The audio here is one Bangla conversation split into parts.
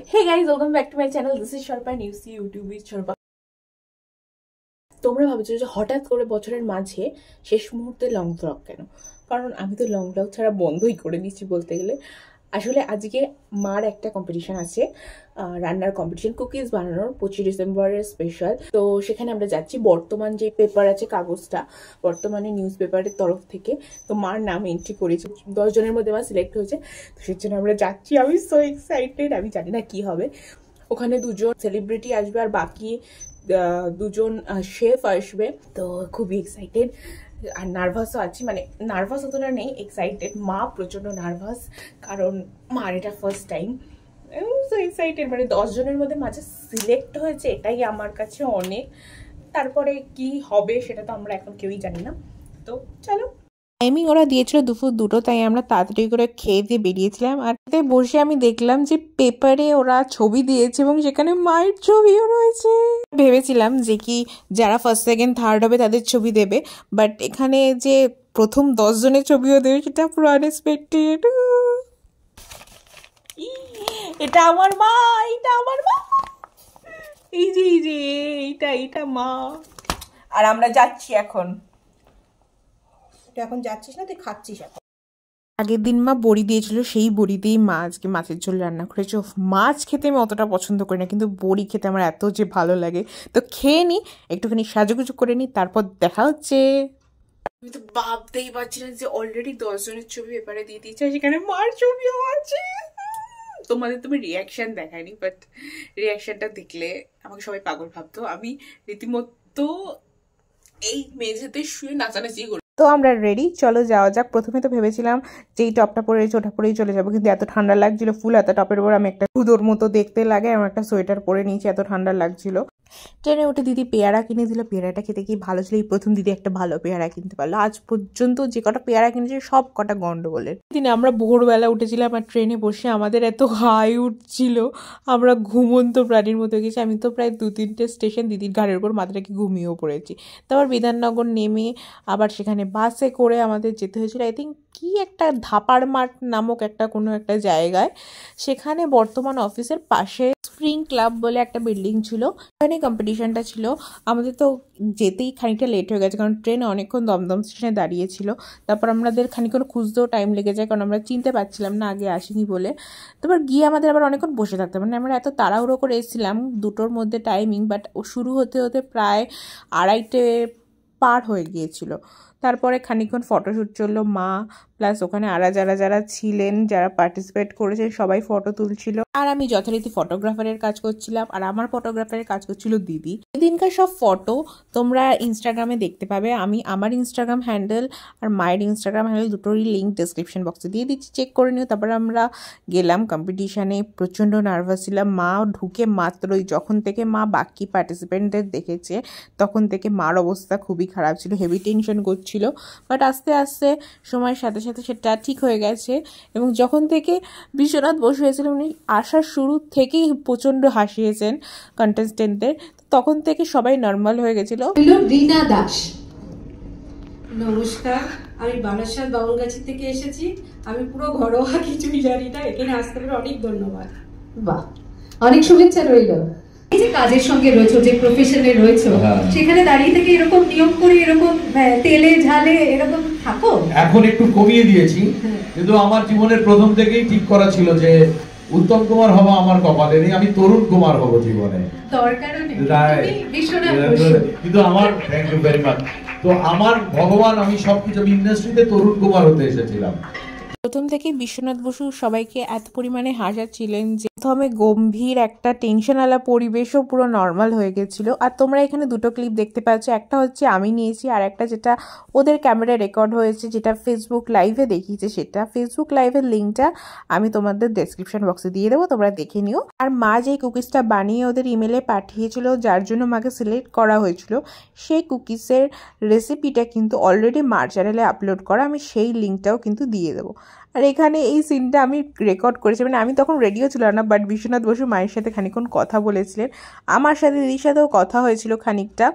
Hey guys, welcome back to my channel. This is Sharpa and you see YouTube with Sharpa. তোমরা ভাবছো যে হঠাৎ করে বছরের মাঝে শেষ মুহূর্তে লং ব্লগ কেন? কারণ আমি তো লং ব্লগ ছাড়া বন্ধই করে দিচ্ছি বলতে গেলে। আসলে আজকে মার একটা কম্পিটিশন আছে, রান্নার কম্পিটিশন, কুকিজ বানানোর 25 ডিসেম্বরের স্পেশাল। তো সেখানে আমরা যাচ্ছি। বর্তমান যে পেপার আছে, কাগজটা বর্তমানে নিউজ পেপারের তরফ থেকে, তো মার নাম এন্ট্রি করেছে। 10 জনের মধ্যে মা সিলেক্ট হয়েছে, তো সেই জন্য আমরা যাচ্ছি। আমি সো এক্সাইটেড, আমি জানি না কি হবে। ওখানে 2জন সেলিব্রিটি আসবে আর বাকি 2জন শেফ আসবে, তো খুবই এক্সাইটেড আর নার্ভাসও আছি। মানে নার্ভাস অতটা নেই, এক্সাইটেড। মা প্রচণ্ড নার্ভাস, কারণ মার এটা ফার্স্ট টাইম। সো এক্সাইটেড, মানে 10 জনের মধ্যে মাঝে সিলেক্ট হয়েছে, এটাই আমার কাছে অনেক। তারপরে কি হবে সেটা তো আমরা এখন কেউই জানি না। তো চলো। টাইমিং ওরা দিয়েছিল দুপুর 2টো, তাই আমরা তাড়াতাড়ি করে খেয়ে দিয়ে বেরিয়েছিলাম। আর বসে আমি দেখলাম যে পেপারে ওরা ছবি দিয়েছে এবং সেখানে মায়ের ছবিও রয়েছে। ভেবেছিলাম যে কি যারা ফার্স্ট সেকেন্ড থার্ড হবে তাদের ছবি দেবে, বাট এখানে যে প্রথম 10 জনের ছবিও দেবে সেটা পুরো আনএক্সপেক্টেড। এটা আমার মা, এটা আমার মা, এই যে এইটা মা। আর আমরা যাচ্ছি এখন। এখন যাচ্ছিস না, তুই খাচ্ছিস এখন। আগের দিন মা বড়ি দিয়েছিল, সেই বড়ি দিয়েই মা আজকে মাছের ঝোল রান্না করেছে। মাছ খেতে আমি অতটা পছন্দ করি না, কিন্তু বড়ি খেতে আমার এত যে ভালো লাগে। তো খেয়ে নিই, একটুখানি সাজুগুজু করে নিই, তারপর দেখা হচ্ছে। আমি তো ভাবতেই পারছি না যে অলরেডি 10 জনের ছবি পেপারে দিয়ে দিয়েছে, সেখানে মার ছবিও আছে। তোমাদের তুমি রিয়াকশন দেখায়নি, বাট রিয়াকশনটা দেখলে আমাকে সবাই পাগল ভাবতো। আমি রীতিমতো এই মেঝেতে শুয়ে নাচানাচি করি। তো আমরা রেডি, চলো যাওয়া যাক। প্রথমে তো ভেবেছিলাম যে এই টপটা পরে ওটা পরেই চলে যাবো, কিন্তু এত ঠান্ডা লাগছিল, ফুল হাতা টপের উপর আমি একটা হুদোর মতো দেখতে লাগে, আমার একটা সোয়েটার পরে নিয়েছি, এত ঠান্ডা লাগছিল। ট্রেনে উঠে দিদি পেয়ারা কিনে দিল। পেয়ারাটা খেতে কি ভালো ছিল। এই প্রথম দিদি একটা ভালো পেয়ারা কিনতে পারলো। আজ পর্যন্ত যে কটা পেয়ারা কিনেছে সব কটা গন্ডগোলের। দিনে আমরা ভোরবেলা উঠেছিলাম আর ট্রেনে বসে আমাদের এত হাই উঠছিল, আমরা ঘুমন্ত প্রাণীর মতো গেছি। আমি তো প্রায় 2-3টে স্টেশন দিদির ঘাড়ের উপর মাথা রেখে ঘুমিয়েও পড়েছি। তারপর বিধাননগর নেমে আবার সেখানে বাসে করে আমাদের যেতে হয়েছিল, আই থিঙ্ক কি একটা ধাপার মাঠ নামক একটা কোনো একটা জায়গায়। সেখানে বর্তমান অফিসের পাশে স্প্রিং ক্লাব বলে একটা বিল্ডিং ছিল, ওখানে কম্পিটিশনটা ছিল। আমাদের তো যেতেই খানিকটা লেট হয়ে গেছে, কারণ ট্রেন অনেকক্ষণ দমদম স্টেশনে দাঁড়িয়েছিল। তারপর আমাদের খানিকক্ষণ খুঁজতেও টাইম লেগে যায়, কারণ আমরা চিনতে পারছিলাম না আগে আসিনি বলে। তারপর গিয়ে আমাদের আবার অনেকক্ষণ বসে থাকতে, মানে আমরা এত তাড়াহুড়ো করে এসেছিলাম, 2টোর মধ্যে টাইমিং, বাট ও শুরু হতে হতে প্রায় 2:30 পার হয়ে গিয়েছিল। তারপরে খানিকক্ষণ ফটোশ্যুট চললো, মা প্লাস ওখানে যারা ছিলেন, যারা পার্টিসিপেট করেছে সবাই ফটো তুলছিল, আর আমি যথারীতি ফটোগ্রাফারের কাজ করছিলাম, আর আমার ফটোগ্রাফারের কাজ করছিল দিদি। এদিনকার সব ফটো তোমরা ইনস্টাগ্রামে দেখতে পাবে। আমি আমার ইনস্টাগ্রাম হ্যান্ডেল আর মায়ের ইনস্টাগ্রাম হ্যান্ডেল দুটোরই লিঙ্ক ডেসক্রিপশন বক্সে দিয়ে দিচ্ছি, চেক করে নিও। তারপরে আমরা গেলাম কম্পিটিশানে। প্রচণ্ড নার্ভাস ছিলাম। মা ঢুকে মাত্রই, যখন থেকে মা বাকি পার্টিসিপেন্টদের দেখেছে তখন থেকে মার অবস্থা খুবই খারাপ ছিল, হেভি টেনশন করছিল। বাট আস্তে আস্তে সময়ের সাথে সাথে সেটা ঠিক হয়ে গেছে। এবং যখন থেকে বিশ্বনাথ বসু হয়েছিলেন, উনি আসার শুরু থেকেই প্রচণ্ড হাসিয়েছেন কন্টেস্টেন্টদের, তখন থেকে সবাই নর্মাল হয়ে গেছিল। রীনা দাস, নমস্কার, আমি বারাসাত বাবুরগাছি থেকে এসেছি। আমি পুরো ঘরোয়া কিছুই জানি না, এখানে আসতে পেরে অনেক ধন্যবাদ। বাহ, অনেক শুভেচ্ছা রইল। এই যে কাজের সঙ্গে রয়েছে, যে প্রফেশনে রয়েছে, সেখানে দাঁড়িয়ে থেকে এরকম নিয়ম করে এরকম তেলে ঝালে এরকম থাকো? এখন একটু কমিয়ে দিয়েছি, কিন্তু আমার জীবনের প্রথম থেকেই ঠিক করা ছিল যে উত্তম কুমার হওয়া আমার কপালে নেই, আমি তরুণ কুমার হব জীবনে। দরকারও নেই, কিন্তু আমার থ্যাংক ইউ ভেরি মাচ। তো আমার ভগবান, আমি সবকিছু ইন্ডাস্ট্রিতে তরুণ কুমার হতে এসেছিলাম। প্রথম থেকে বিশ্বনাথ বসু সবাইকে এত পরিমাণে হাসাচ্ছিলেন যে প্রথমে গম্ভীর একটা টেনশনওয়ালা পরিবেশও পুরো নর্মাল হয়ে গেছিল। আর তোমরা এখানে 2টো ক্লিপ দেখতে পাচ্ছ, একটা হচ্ছে আমি নিয়েছি, আর একটা যেটা ওদের ক্যামেরায় রেকর্ড হয়েছে, যেটা ফেসবুক লাইভে দেখিয়েছে। সেটা ফেসবুক লাইভের লিঙ্কটা আমি তোমাদের ডেসক্রিপশন বক্সে দিয়ে দেবো, তোমরা দেখে নিও। আর মা যেই কুকিজটা বানিয়ে ওদের ইমেলে পাঠিয়েছিল, যার জন্য মাকে সিলেক্ট করা হয়েছিল, সেই কুকিজের রেসিপিটা কিন্তু অলরেডি মার চ্যানেলে আপলোড করা, আমি সেই লিঙ্কটাও কিন্তু দিয়ে দেবো। আর এখানে এই সিনটা আমি রেকর্ড করেছি, মানে আমি তখন রেডিও ছিল না, বাট বিশ্বনাথ বসু মায়ের সাথে খানিকক্ষণ কথা বলেছিলেন, আমার সাথে দিদির সাথেও কথা হয়েছিল খানিকটা।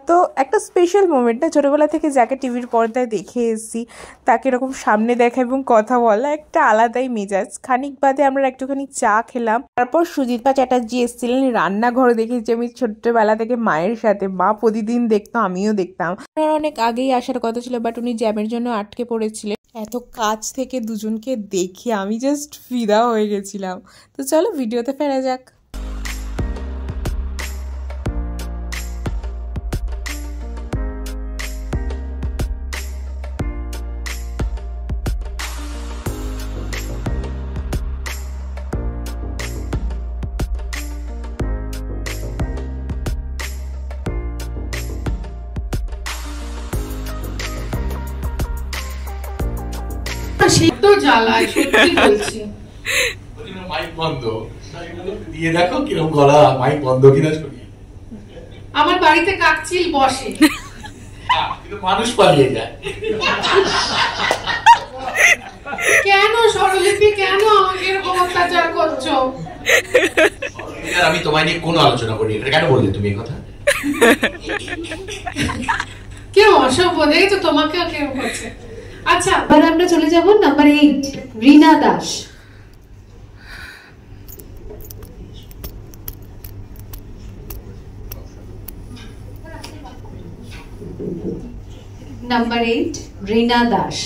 তো একটা স্পেশাল মোমেন্ট না, ছোটোবেলা থেকে যাকে টিভির পর্দায় দেখে এসেছি তাকে এরকম সামনে দেখা এবং কথা বলা একটা আলাদাই মেজাজ। খানিক বাদে আমরা একটুখানি চা খেলাম, তারপর সুজিতা চ্যাটার্জি এসেছিলেন রান্নাঘরে। দেখেছি আমি ছোট্টবেলা থেকে মায়ের সাথে, মা প্রতিদিন দেখতো, আমিও দেখতাম। অনেক আগেই আসার কথা ছিল, বাট উনি জ্যামের জন্য আটকে পড়েছিলেন। এত কাছ থেকে দুজনকে দেখে আমি জাস্ট ফিদা হয়ে গেছিলাম। তো চলো ভিডিওতে ফেরা যাক। সে তো জ্বালায়, সত্যি বলছি। মাইক বন্ধ দিয়ে দেখো কিরকম গলা, মাইক বন্ধ কিনা শুনি। আমার বাড়িতে কাকচিল বসে কিন্তু মানুষ পালিয়ে যায়। কেন স্বরলিপি, কেন আমাকে এরকম অত্যাচার করছো? আমি তোমায় নিয়ে কোনো আলোচনা করি, এটা কেন বললে তুমি এই কথা? কেউ অসভ্য, দেখেছো তোমাকেও কেউ করছে। আচ্ছা, এবার আমরা চলে যাব নাম্বার 8, রিনা দাস। নাম্বার 8, রিনা দাস।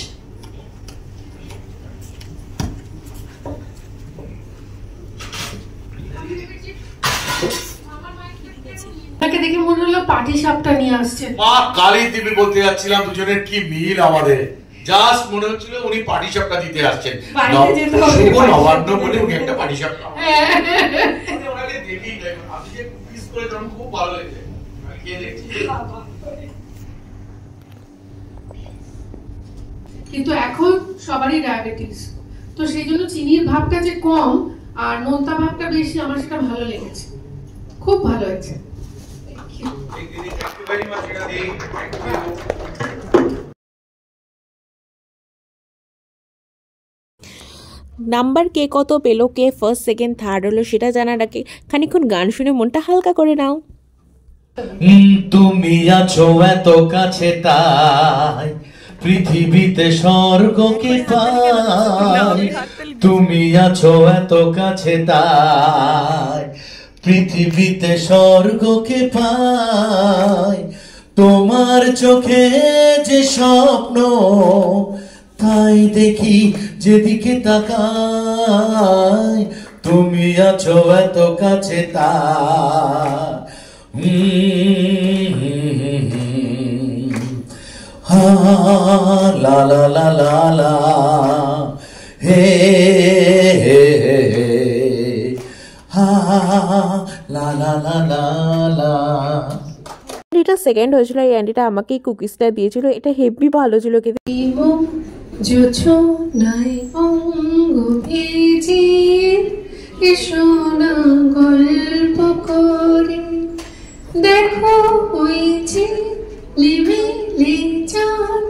তাকে দেখে মনে হলো পাটি সাপটা নিয়ে আসছে। মা কালী দেবী বলতে যাচ্ছিলাম, দুজনের কি মিল আমাদের। জাস্ট মনে হচ্ছিল উনি পাটি সাপটা দিতে আসছেন। নবান্ন বলে উনি একটা পাটি সাপটা। ওনাকে দেখেই আমি যে পিস করে যখন খুব ভালো লেগেছে। কিন্তু এখন সবারই ডায়াবেটিস, তো সেই জন্য চিনির ভাবটা যে কম আর নোনতা ভাবটা বেশি, আমার সেটা ভালো লেগেছে, খুব ভালো হয়েছে। নাম্বার কে কত পেলো, কে ফার্স্ট সেকেন্ড থার্ড হলো সেটা জানার আগে খানিকক্ষণ গান শুনে মনটা হালকা করে নাও। তুমি আছো এত কাছে তাই পৃথিবীতে স্বর্গকে পাই, তুমি আছো এত কাছে তাই পৃথিবীতে স্বর্গকে পাই। তোমার চোখে যে স্বপ্ন তাই দেখি যেদিকে তাকাই, তুমি আছো এত কাছে তাই। হা লা লা লা লা লা হে হা লা লা লা লা লা। এটা সেকেন্ড হয়েছিল, এই অ্যান্ডিটা আমাকেই কুকিজটা দিয়েছিল, এটা হেভি ভালো ছিল কিন্তু। গল্প করে দেখো হয়েছে লিবিলি চাঁদ,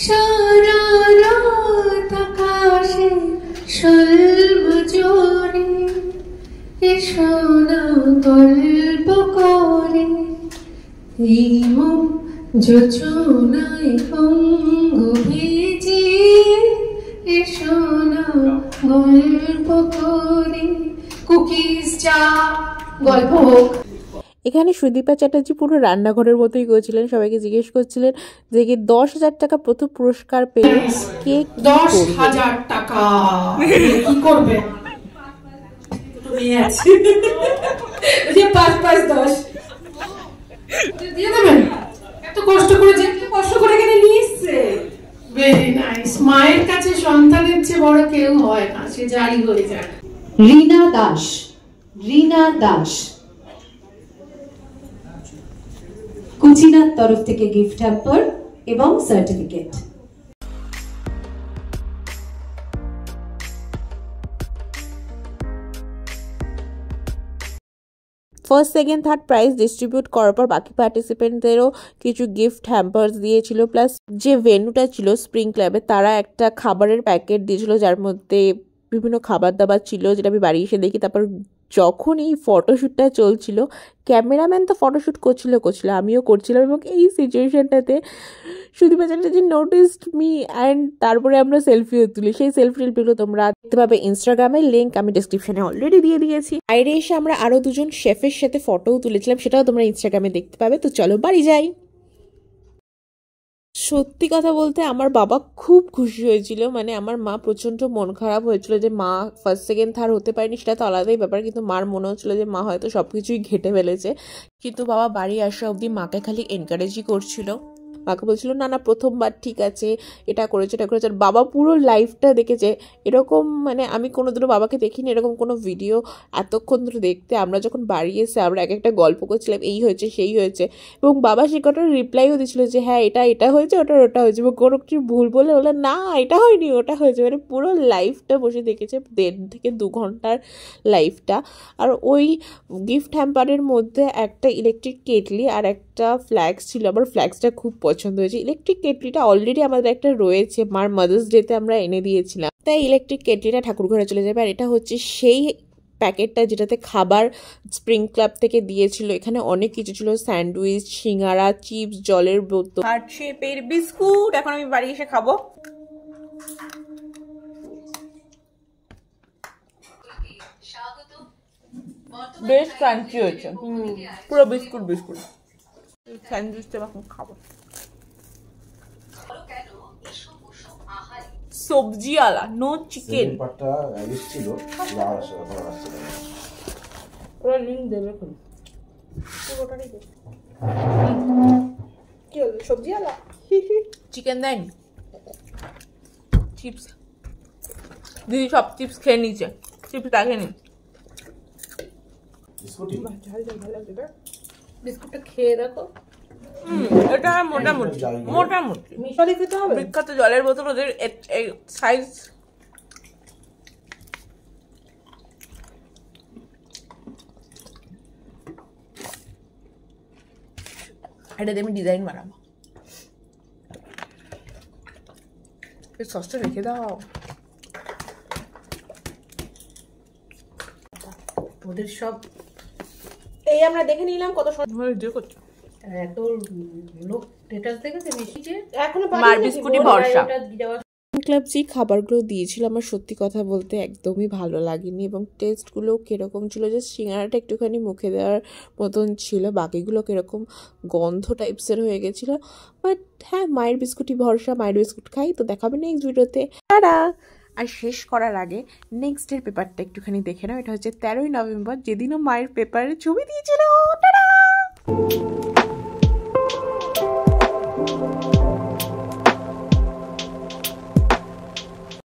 সারা রাত আকাশে স্বল্পজরে, এসো না গল্প করে এই মন যোচনায় অঙ্গ ভেজে, এসো না গল্প করে। কুকিজ, চা, গল্প হোক। এখানে সুদীপা চ্যাটার্জি পুরো রান্নাঘরের মতোই করেছিলেন, সবাইকে জিজ্ঞেস করছিলেন যে 10,000 টাকা প্রথম পুরস্কার পেল, কে 10,000 টাকা কি করবে? দিয়ে দেবেন, এত কষ্ট করে, যে কষ্ট করে এখানে নিয়ে এসছে। Very nice. মায়ের কাছে সন্তানের চেয়ে বড় কেউ হয় না, সে যাই হয়ে যায়। রিনা দাস, রিনা দাস কুচিনার তরফ থেকে গিফট হ্যাম্পার এবং certificate. First second third prize distribute করার পর বাকি পার্টিসিপেন্টদেরও কিছু গিফট হ্যাম্পার্স দিয়েছিল, প্লাস যে ভেন্যুটা ছিল স্প্রিং ক্লাবে তারা একটা খাবারের প্যাকেট দিয়েছিল যার মধ্যে বিভিন্ন খাবার দাবার ছিল, যেটা আমি বাড়ি এসে দেখি তারপর যখন এই ফটোশ্যুটটা চলছিল, ক্যামেরাম্যান তো ফটোশ্যুট করছিল, আমিও করছিলাম, এবং এই সিচুয়েশনটাতে Sudipa Chatterjee noticed me and তারপরে আমরা সেলফিও তুলি। সেই সেলফিগুলো তোমরা দেখতে পাবে ইনস্টাগ্রামের লিঙ্ক আমি ডিসক্রিপশনে অলরেডি দিয়ে দিয়েছি। বাইরে এসে আমরা আরও দুজন শেফের সাথে ফটোও তুলেছিলাম, সেটাও তোমরা ইনস্টাগ্রামে দেখতে পাবে। তো চলো বাড়ি যাই। সত্যি কথা বলতে আমার বাবা খুব খুশি হয়েছিল, মানে আমার মা প্রচণ্ড মন খারাপ হয়েছিল যে মা ফার্স্ট সেকেন্ড থার্ড হতে পারেনি, সেটা তো আলাদাই ব্যাপার, কিন্তু মার মনে হচ্ছিলো যে মা হয়তো সব কিছুই ঘেটে ফেলেছে। কিন্তু বাবা বাড়ি আসা অবধি মাকে খালি এনকারেজই করছিল, মাকে বলছিল না না প্রথমবার ঠিক আছে, এটা করেছে এটা করেছে। আর বাবা পুরো লাইফটা দেখেছে এরকম, মানে আমি কোনোদিনও বাবাকে দেখিনি এরকম কোনো ভিডিও এতক্ষণ ধরে দেখতে। আমরা যখন বাড়ি এসে আমরা এক একটা গল্প করছিলাম, এই হয়েছে সেই হয়েছে, এবং বাবা সে কটার রিপ্লাইও দিচ্ছিলো যে হ্যাঁ এটা হয়েছে ওটা হয়েছে, এবং কোনো কিছু ভুল বলে বলে না এটা হয়নি ওটা হয়েছে, মানে পুরো লাইফটা বসে দেখেছে 1.5 থেকে 2 ঘন্টার লাইফটা। আর ওই গিফট হ্যাম্পারের মধ্যে একটা ইলেকট্রিক কেটলি আর একটা ফ্ল্যাক্স ছিল, আমার ফ্ল্যাক্সটা খুব পছন্দ হয়েছে। ইলেকট্রিক কেটলিটা অলরেডি আমাদের একটা রয়েছে, মার মাদার্স ডেতে আমরা এনে দিয়েছিলাম, তাই ইলেকট্রিক কেটলিটা ঠাকুর ঘরে চলে যাবে। আর এটা হচ্ছে সেই প্যাকেটটা যেটাতে খাবার স্প্রিং ক্লাব থেকে দিয়েছিল, এখানে অনেক কিছু ছিল, স্যান্ডউইচ, সিঙ্গারা, চিপস, জলের বোতল, হার্ট শেপের বিস্কুট। এখন আমি বাড়ি এসে খাবো। বেশ ক্রাঞ্চি হয়েছে, পুরো বিস্কুট স্যান্ডউইচটা এখন খাবো। সবজি আলা, নো চিকেন। সবজি আলা চিকেন দেন, চিপস দিদি সব চিপস খেয়ে নিচ্ছে, চিপস রাখেনি। বিস্কুটটা খেয়ে দেখো, এটা মোটামুটি মিশালি খেতে হবে। বিখ্যাত জলের বোতল ওদের সাইজ এটাতে আমি ডিজাইন বানাবো। সসটা রেখে দাও, ওদের সব এই আমরা দেখে নিলাম কত সুন্দর করছো। এত লোক স্ট্যাটাস দেখেছে মেসেজে, এখনো মার বিস্কুটই ভরসা। ক্লাব যে খাবারগুলো দিয়েছিল আমার সত্যি কথা বলতে একদমই ভালো লাগেনি, এবং টেস্টগুলো কীরকম ছিল, যে সিঙ্গারাটা একটুখানি মুখে দেওয়ার মতন ছিল, বাকিগুলো কীরকম গন্ধ টাইপসের হয়ে গেছিলো। বাট হ্যাঁ, মায়ের বিস্কুটই ভরসা, মায়ের বিস্কুট খাই। তো দেখাবে নেক্সট ভিডিওতে, টাটা। আর শেষ করার আগে নেক্সটের পেপারটা একটুখানি দেখে নাও। এটা হচ্ছে 13ই নভেম্বর, যেদিনও মায়ের পেপারে ছবি দিয়েছিল। টাটা।